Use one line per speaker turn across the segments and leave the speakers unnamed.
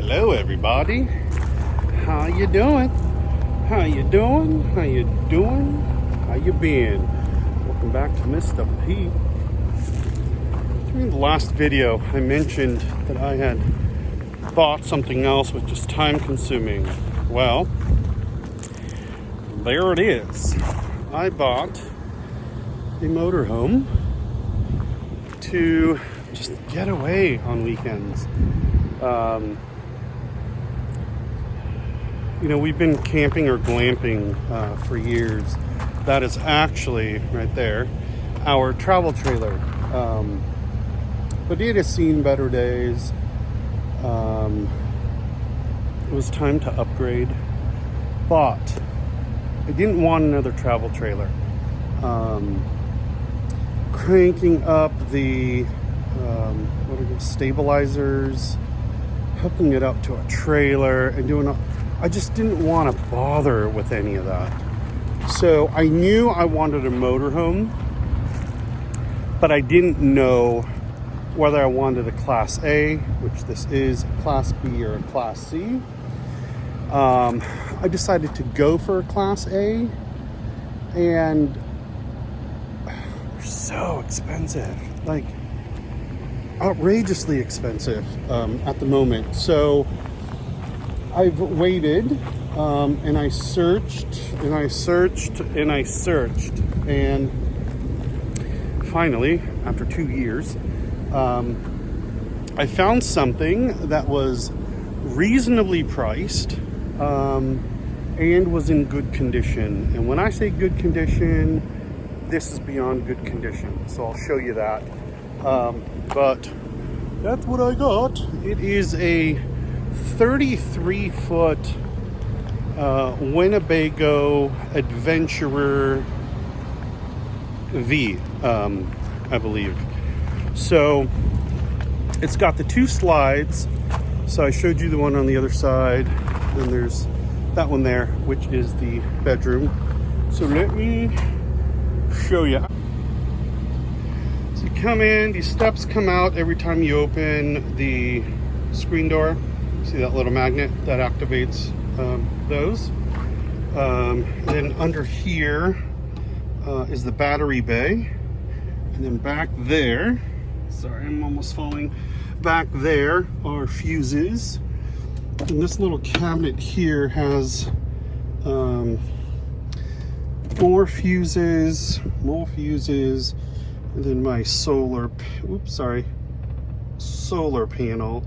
Hello everybody. How you doing? How you doing? How you doing? How you been? Welcome back to Mr. P. During the last video, I mentioned that I had bought something else which is time consuming. Well, there it is. I bought a motorhome to just get away on weekends. We've been camping or glamping for years. That is actually right there our travel trailer. But it has seen better days. It was time to upgrade. But I didn't want another travel trailer. Cranking up the stabilizers, hooking it up to a trailer, and I just didn't want to bother with any of that. So I knew I wanted a motorhome, but I didn't know whether I wanted a Class A, which this is, a Class B, or a Class C. I decided to go for a Class A, and they're so expensive, like outrageously expensive at the moment. So I've waited, and I searched, and I searched, and I searched, and finally, after 2 years, I found something that was reasonably priced, and was in good condition. And when I say good condition, this is beyond good condition. So I'll show you that. But that's what I got. It is a 33-foot Winnebago Adventurer V, I believe. So it's got the two slides. So I showed you the one on the other side. Then there's that one there, which is the bedroom. So let me show you. So you come in, these steps come out every time you open the screen door. See that little magnet that activates those. Then under here is the battery bay. And then back there, sorry, I'm almost falling. Back there are fuses. And this little cabinet here has more fuses, and then my solar panel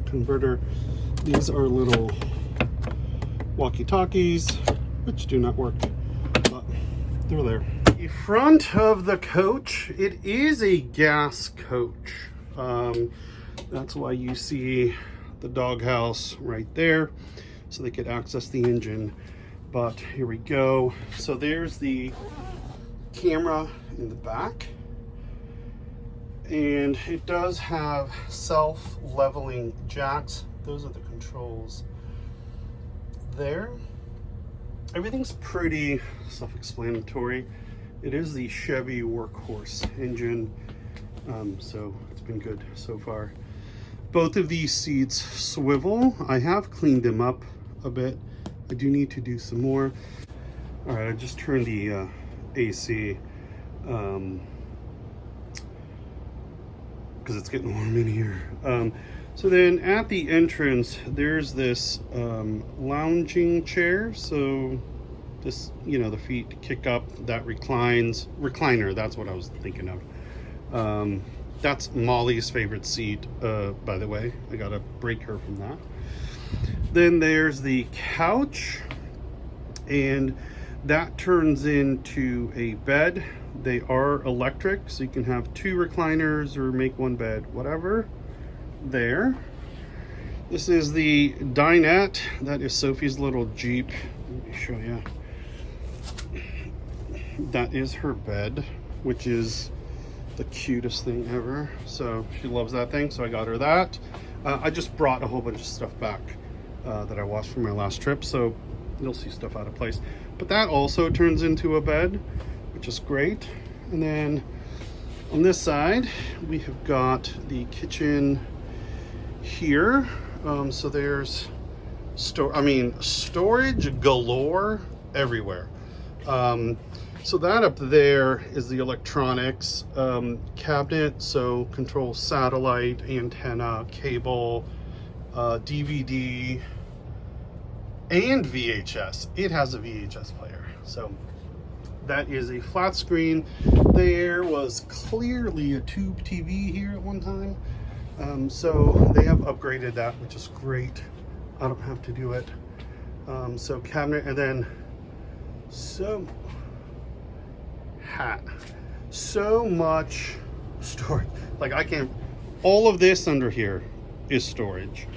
converter. These are little walkie-talkies, which do not work, but they're there. The front of the coach, it is a gas coach. That's why you see the doghouse right there, so they could access the engine. But here we go. So there's the camera in the back, and it does have self-leveling jacks. Those are the controls there. Everything's pretty self-explanatory. It is the Chevy workhorse engine, so it's been good so far. Both of these seats swivel. I have cleaned them up a bit. I do need to do some more. All right, I just turned the AC because it's getting warm in here. So then at the entrance, there's this lounging chair. So this, the feet kick up, that recliner, that's what I was thinking of. That's Molly's favorite seat, by the way. I gotta break her from that. Then there's the couch, and that turns into a bed. They are electric, so you can have two recliners or make one bed, whatever. There. This is the dinette. That is Sophie's little Jeep. Let me show you. That is her bed, which is the cutest thing ever. So she loves that thing, so I got her that. I just brought a whole bunch of stuff back that I washed from my last trip, so you'll see stuff out of place. But that also turns into a bed, which is great. And then on this side, we have got the kitchen here. So there's storage galore everywhere. So that up there is the electronics cabinet, so control satellite, antenna, cable, DVD, and VHS. It has a VHS player. So that is a flat screen. There was clearly a tube TV here at one time. So they have upgraded that, which is great. I don't have to do it. So cabinet, and then so much storage. Like I can't, all of this under here is storage.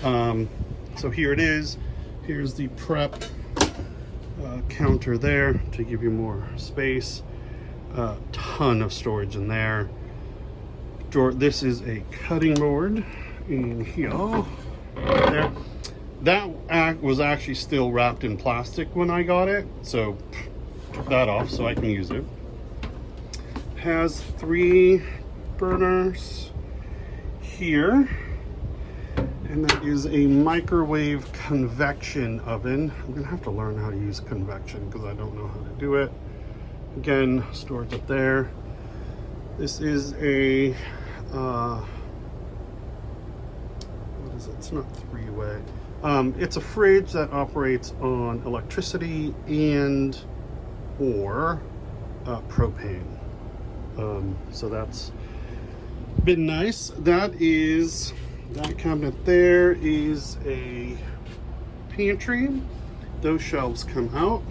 So here it is. Here's the prep counter there to give you more space. Ton of storage in there. This is a cutting board in here. There. That was actually still wrapped in plastic when I got it, so took that off so I can use it. Has 3 burners here, and that is a microwave convection oven. I'm gonna have to learn how to use convection because I don't know how to do it. Again, storage up there. This is a what is it? It's not 3-way. It's a fridge that operates on electricity and or propane. So that's been nice. That cabinet there is a pantry. Those shelves come out.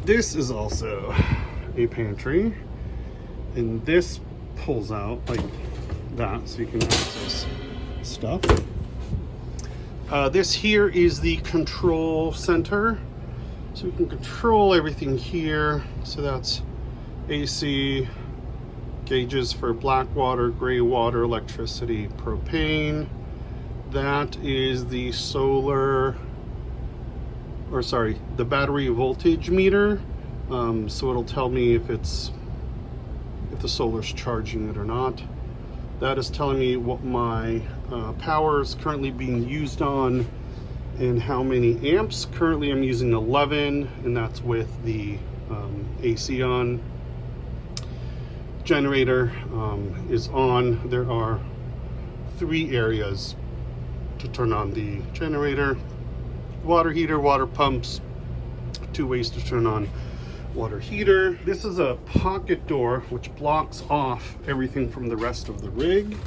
This is also a pantry, and this pulls out like that so you can access stuff. This here is the control center, so we can control everything here. So that's AC, gauges for black water, gray water, electricity, propane. That is the the battery voltage meter. So it'll tell me if the solar's charging it or not. That is telling me what my power is currently being used on and how many amps. Currently I'm using 11, and that's with the AC on. Generator is on. There are 3 areas to turn on the generator. Water heater, water pumps, 2 ways to turn on water heater. This is a pocket door which blocks off everything from the rest of the rig.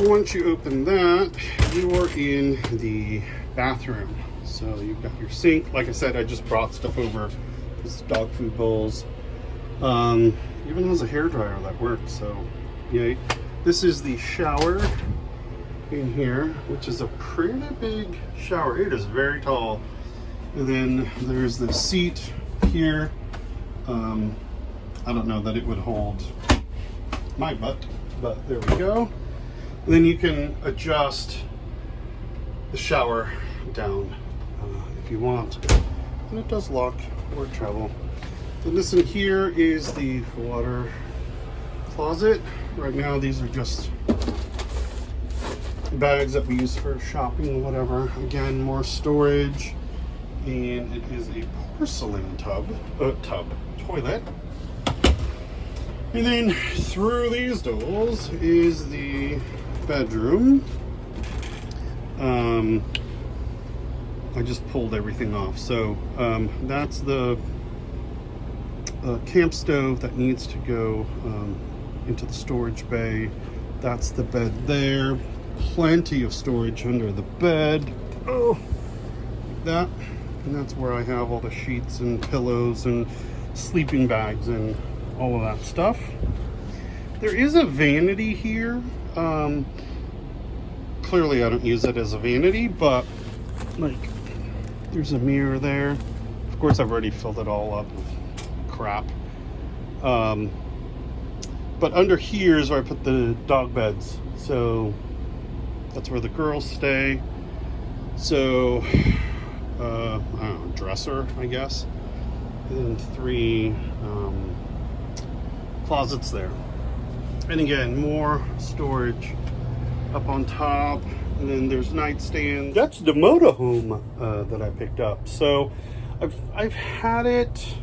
Once you open that, you are in the bathroom. So you've got your sink. Like I said, I just brought stuff over. This is dog food bowls. Even has a hairdryer that works, so yay. This is the shower in here, which is a pretty big shower. It is very tall. And then there's the seat here. I don't know that it would hold my butt, but there we go. And then you can adjust the shower down if you want. And it does lock or travel. And this in here is the water closet. Right now these are just bags that we use for shopping, whatever. Again, more storage. And it is a porcelain toilet. And then through these doors is the bedroom. I just pulled everything off. So that's the camp stove that needs to go into the storage bay. That's the bed there. Plenty of storage under the bed. Oh, like that. And that's where I have all the sheets and pillows and sleeping bags and all of that stuff. There is a vanity here. Clearly I don't use it as a vanity, but like there's a mirror there. Of course I've already filled it all up with crap. But under here is where I put the dog beds. So that's where the girls stay. So I don't know, dresser, I guess. And then 3 closets there. And again, more storage up on top, and then there's nightstands. That's the motorhome that I picked up. So I've had it,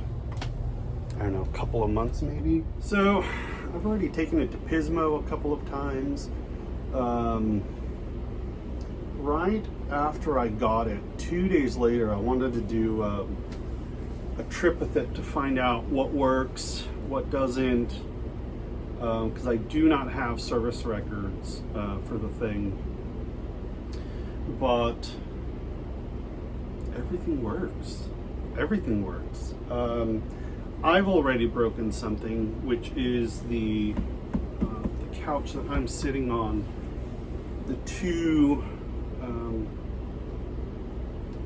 I don't know, a couple of months maybe. So I've already taken it to Pismo a couple of times. Right after I got it, 2 days later, I wanted to do a trip with it to find out what works, what doesn't, because I do not have service records for the thing, but everything works. Everything works. I've already broken something, which is the couch that I'm sitting on. The two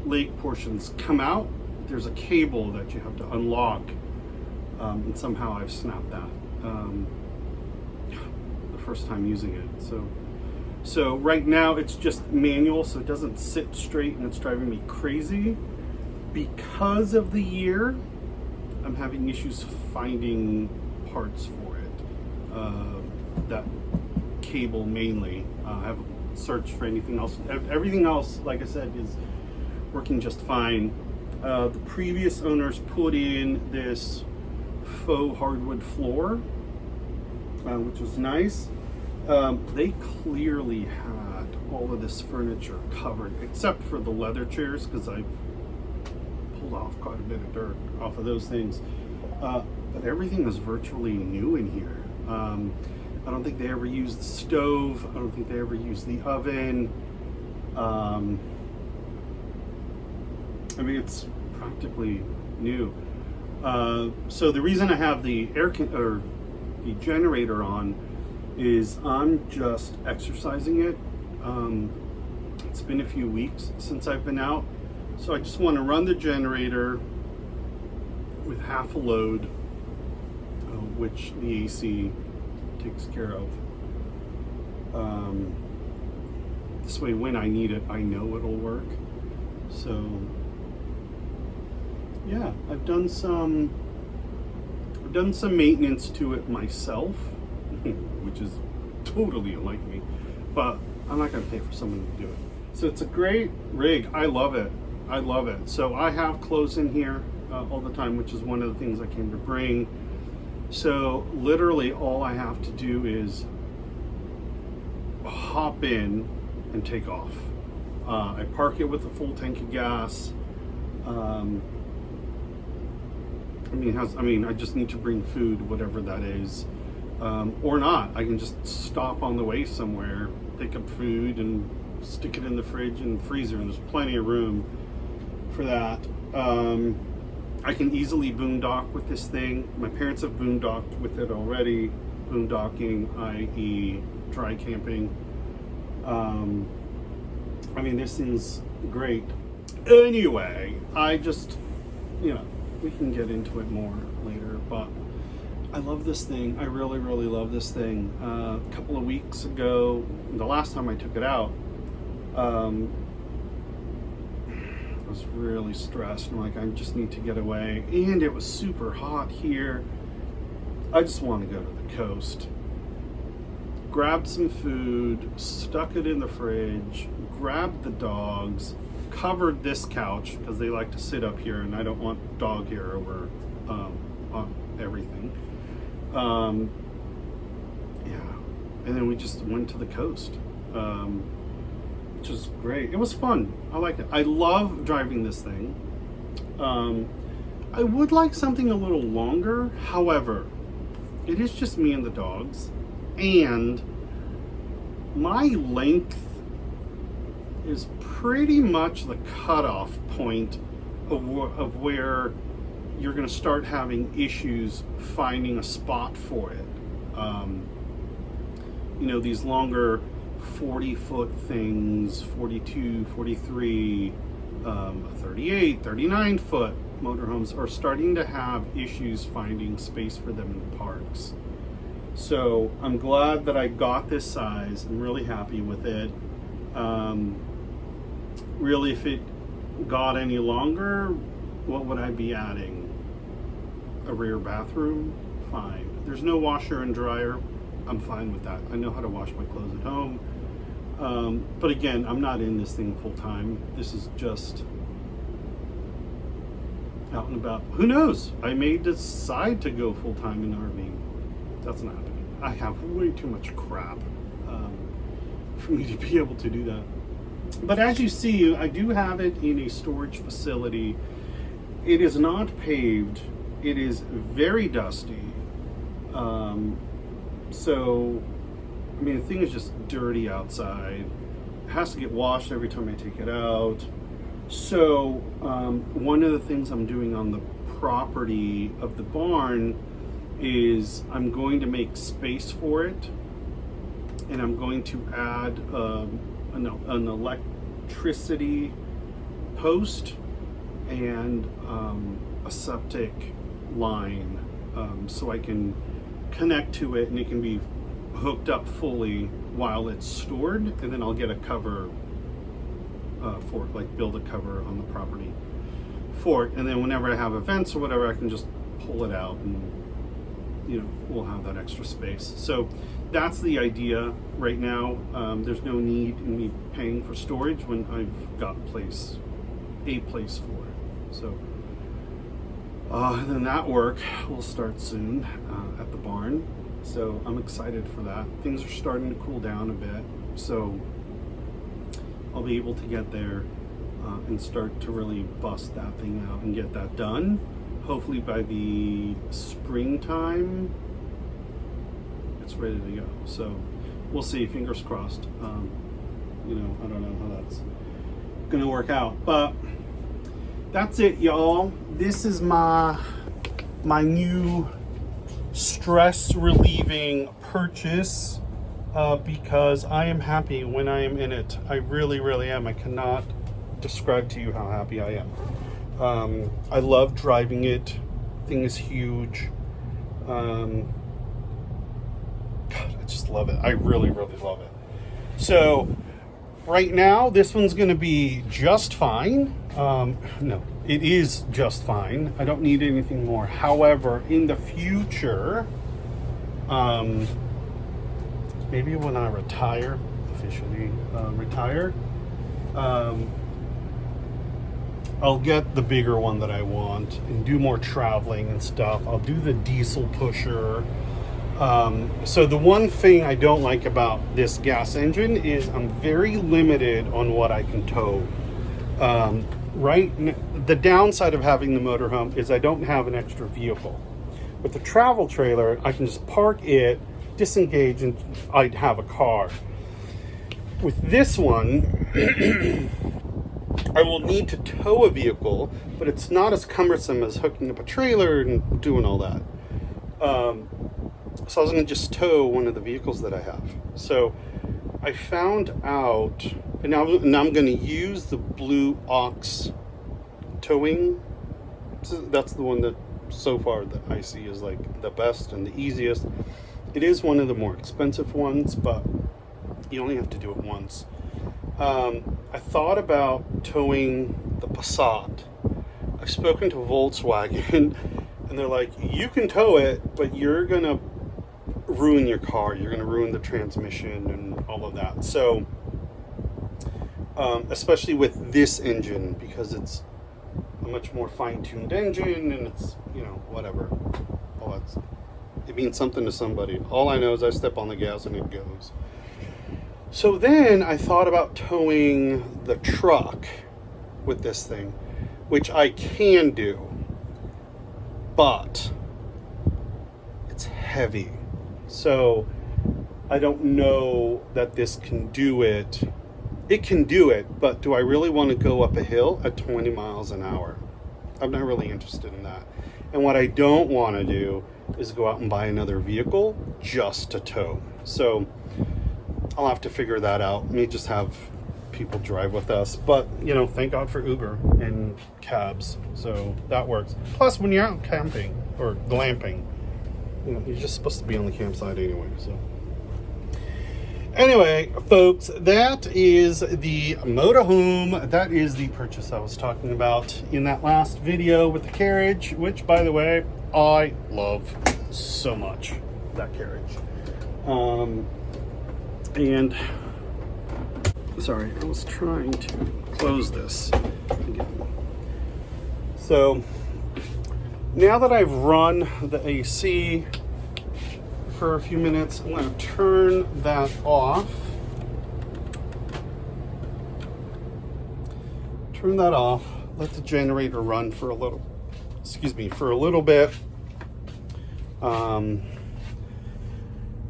leg portions come out. There's a cable that you have to unlock, and somehow I've snapped that the first time using it. So right now it's just manual, so it doesn't sit straight, and it's driving me crazy. Because of the year, I'm having issues finding parts for it. That cable mainly. I haven't searched for anything else. Everything else, like I said, is working just fine. The previous owners put in this faux hardwood floor, which was nice. They clearly had all of this furniture covered, except for the leather chairs, because I pulled off quite a bit of dirt off of those things. But everything is virtually new in here. I don't think they ever used the stove. I don't think they ever used the oven. I mean, it's practically new. So the reason I have the the generator on is I'm just exercising it. It's been a few weeks since I've been out, so I just want to run the generator with half a load, which the AC takes care of. This way, when I need it, I know it'll work. So yeah, I've done some maintenance to it myself, which is totally unlike me, but I'm not going to pay for someone to do it. So it's a great rig. I love it. I love it. So I have clothes in here all the time, which is one of the things I came to bring. So literally all I have to do is hop in and take off. I park it with a full tank of gas. I just need to bring food, whatever that is, or not. I can just stop on the way somewhere, pick up food, and stick it in the fridge and freezer, and there's plenty of room for that. I can easily boondock with this thing. My parents have boondocked with it already. Boondocking, i.e. dry camping. This thing's great. Anyway, I just, we can get into it more later, but I love this thing. I really, really love this thing. A couple of weeks ago, the last time I took it out, I was really stressed. I'm like, I just need to get away. And it was super hot here. I just want to go to the coast. Grabbed some food, stuck it in the fridge, grabbed the dogs, covered this couch because they like to sit up here and I don't want dog hair over on everything. And then we just went to the coast, which was great. It was fun. I like it. I love driving this thing. I would like something a little longer. However, it is just me and the dogs, and my length is pretty much the cutoff point of where you're going to start having issues finding a spot for it. These longer 40-foot things, 42, 43, 38, 39-foot motorhomes are starting to have issues finding space for them in parks. So I'm glad that I got this size. I'm really happy with it. Really, if it got any longer, what would I be adding? A rear bathroom? Fine. There's no washer and dryer. I'm fine with that. I know how to wash my clothes at home. But again, I'm not in this thing full time. This is just out and about. Who knows? I may decide to go full time in RV. That's not happening. I have way too much crap for me to be able to do that. But as you see, I do have it in a storage facility. It is not paved. It is very dusty. So, I mean, the thing is just dirty outside. It has to get washed every time I take it out. So, one of the things I'm doing on the property of the barn is I'm going to make space for it, and I'm going to add an electricity post and a septic line, so I can connect to it and it can be hooked up fully while it's stored, and then I'll get a cover for it, like build a cover on the property for it, and then whenever I have events or whatever, I can just pull it out and, you know, we'll have that extra space. So that's the idea right now. There's no need in me paying for storage when I've got a place for it. So then that work will start soon at the barn. So I'm excited for that. Things are starting to cool down a bit, so I'll be able to get there and start to really bust that thing out and get that done. Hopefully by the springtime, it's ready to go. So we'll see, fingers crossed. You know, I don't know how that's gonna work out, but that's it, y'all. This is my new stress relieving purchase because I am happy when I am in it. I really, really am. I cannot describe to you how happy I am. I love driving it. Thing is huge. God, I just love it. I really, really love it. So right now, this one's going to be just fine. No, it is just fine. I don't need anything more. However, in the future, maybe when I retire, officially retire, I'll get the bigger one that I want and do more traveling and stuff. I'll do the diesel pusher. So the one thing I don't like about this gas engine is I'm very limited on what I can tow. The downside of having the motorhome is I don't have an extra vehicle. With the travel trailer, I can just park it, disengage, and I'd have a car. With this one, I will need to tow a vehicle, but it's not as cumbersome as hooking up a trailer and doing all that. So I was going to just tow one of the vehicles that I have. So I found out, and now I'm going to use the Blue Ox towing. So that's the one that so far that I see is like the best and the easiest. It is one of the more expensive ones, but you only have to do it once. I thought about towing the Passat. I've spoken to Volkswagen and they're like, you can tow it, but you're going to ruin your car. You're going to ruin the transmission and all of that. So, especially with this engine, because it's a much more fine-tuned engine and it's, you know, whatever. All that's, it means something to somebody. All I know is I step on the gas and it goes. So then I thought about towing the truck with this thing, which I can do, but it's heavy. So I don't know that this can do it. It can do it, but do I really want to go up a hill at 20 miles an hour? I'm not really interested in that. And what I don't want to do is go out and buy another vehicle just to tow. So I'll have to figure that out. May just have people drive with us, but you know, thank God for Uber and cabs, so that works. Plus, when you're out camping or glamping, you know, you're just supposed to be on the campsite anyway. So anyway, folks, that is the motorhome. That is the purchase I was talking about in that last video with the carriage, which, by the way, I love so much, that carriage. And Sorry, I was trying to close this again. So now that I've run the AC for a few minutes, I'm going to turn that off. Turn that off. Let the generator run for a little, for a little bit. Then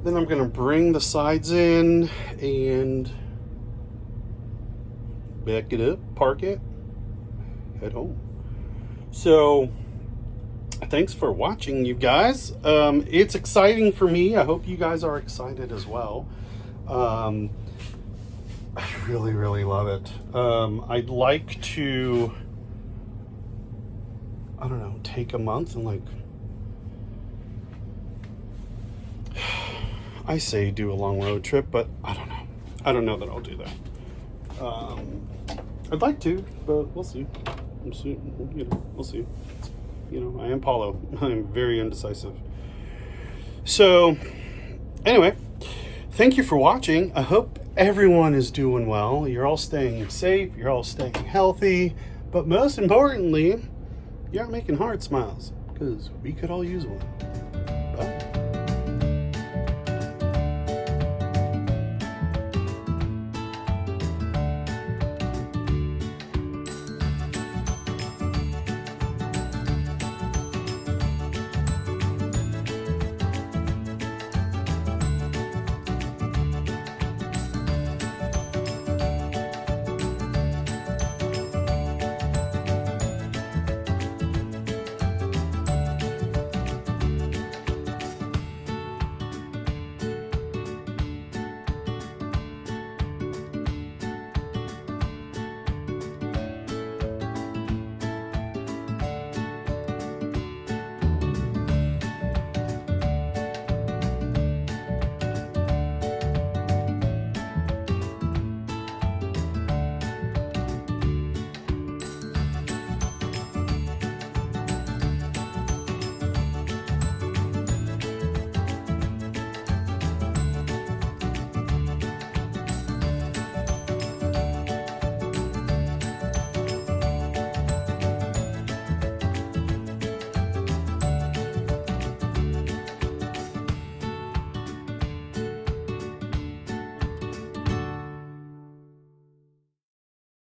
I'm going to bring the sides in and back it up, park it, head home. So thanks for watching, you guys. It's exciting for me. I hope you guys are excited as well. I really, really love it. I'd like to, I don't know, take a month and like, I say do a long road trip, but I don't know. I don't know that I'll do that. I'd like to, but we'll see. We'll see. I am Paulo. I'm very indecisive. So, anyway, thank you for watching. I hope everyone is doing well. You're all staying safe. You're all staying healthy. But most importantly, you're making heart smiles, because we could all use one.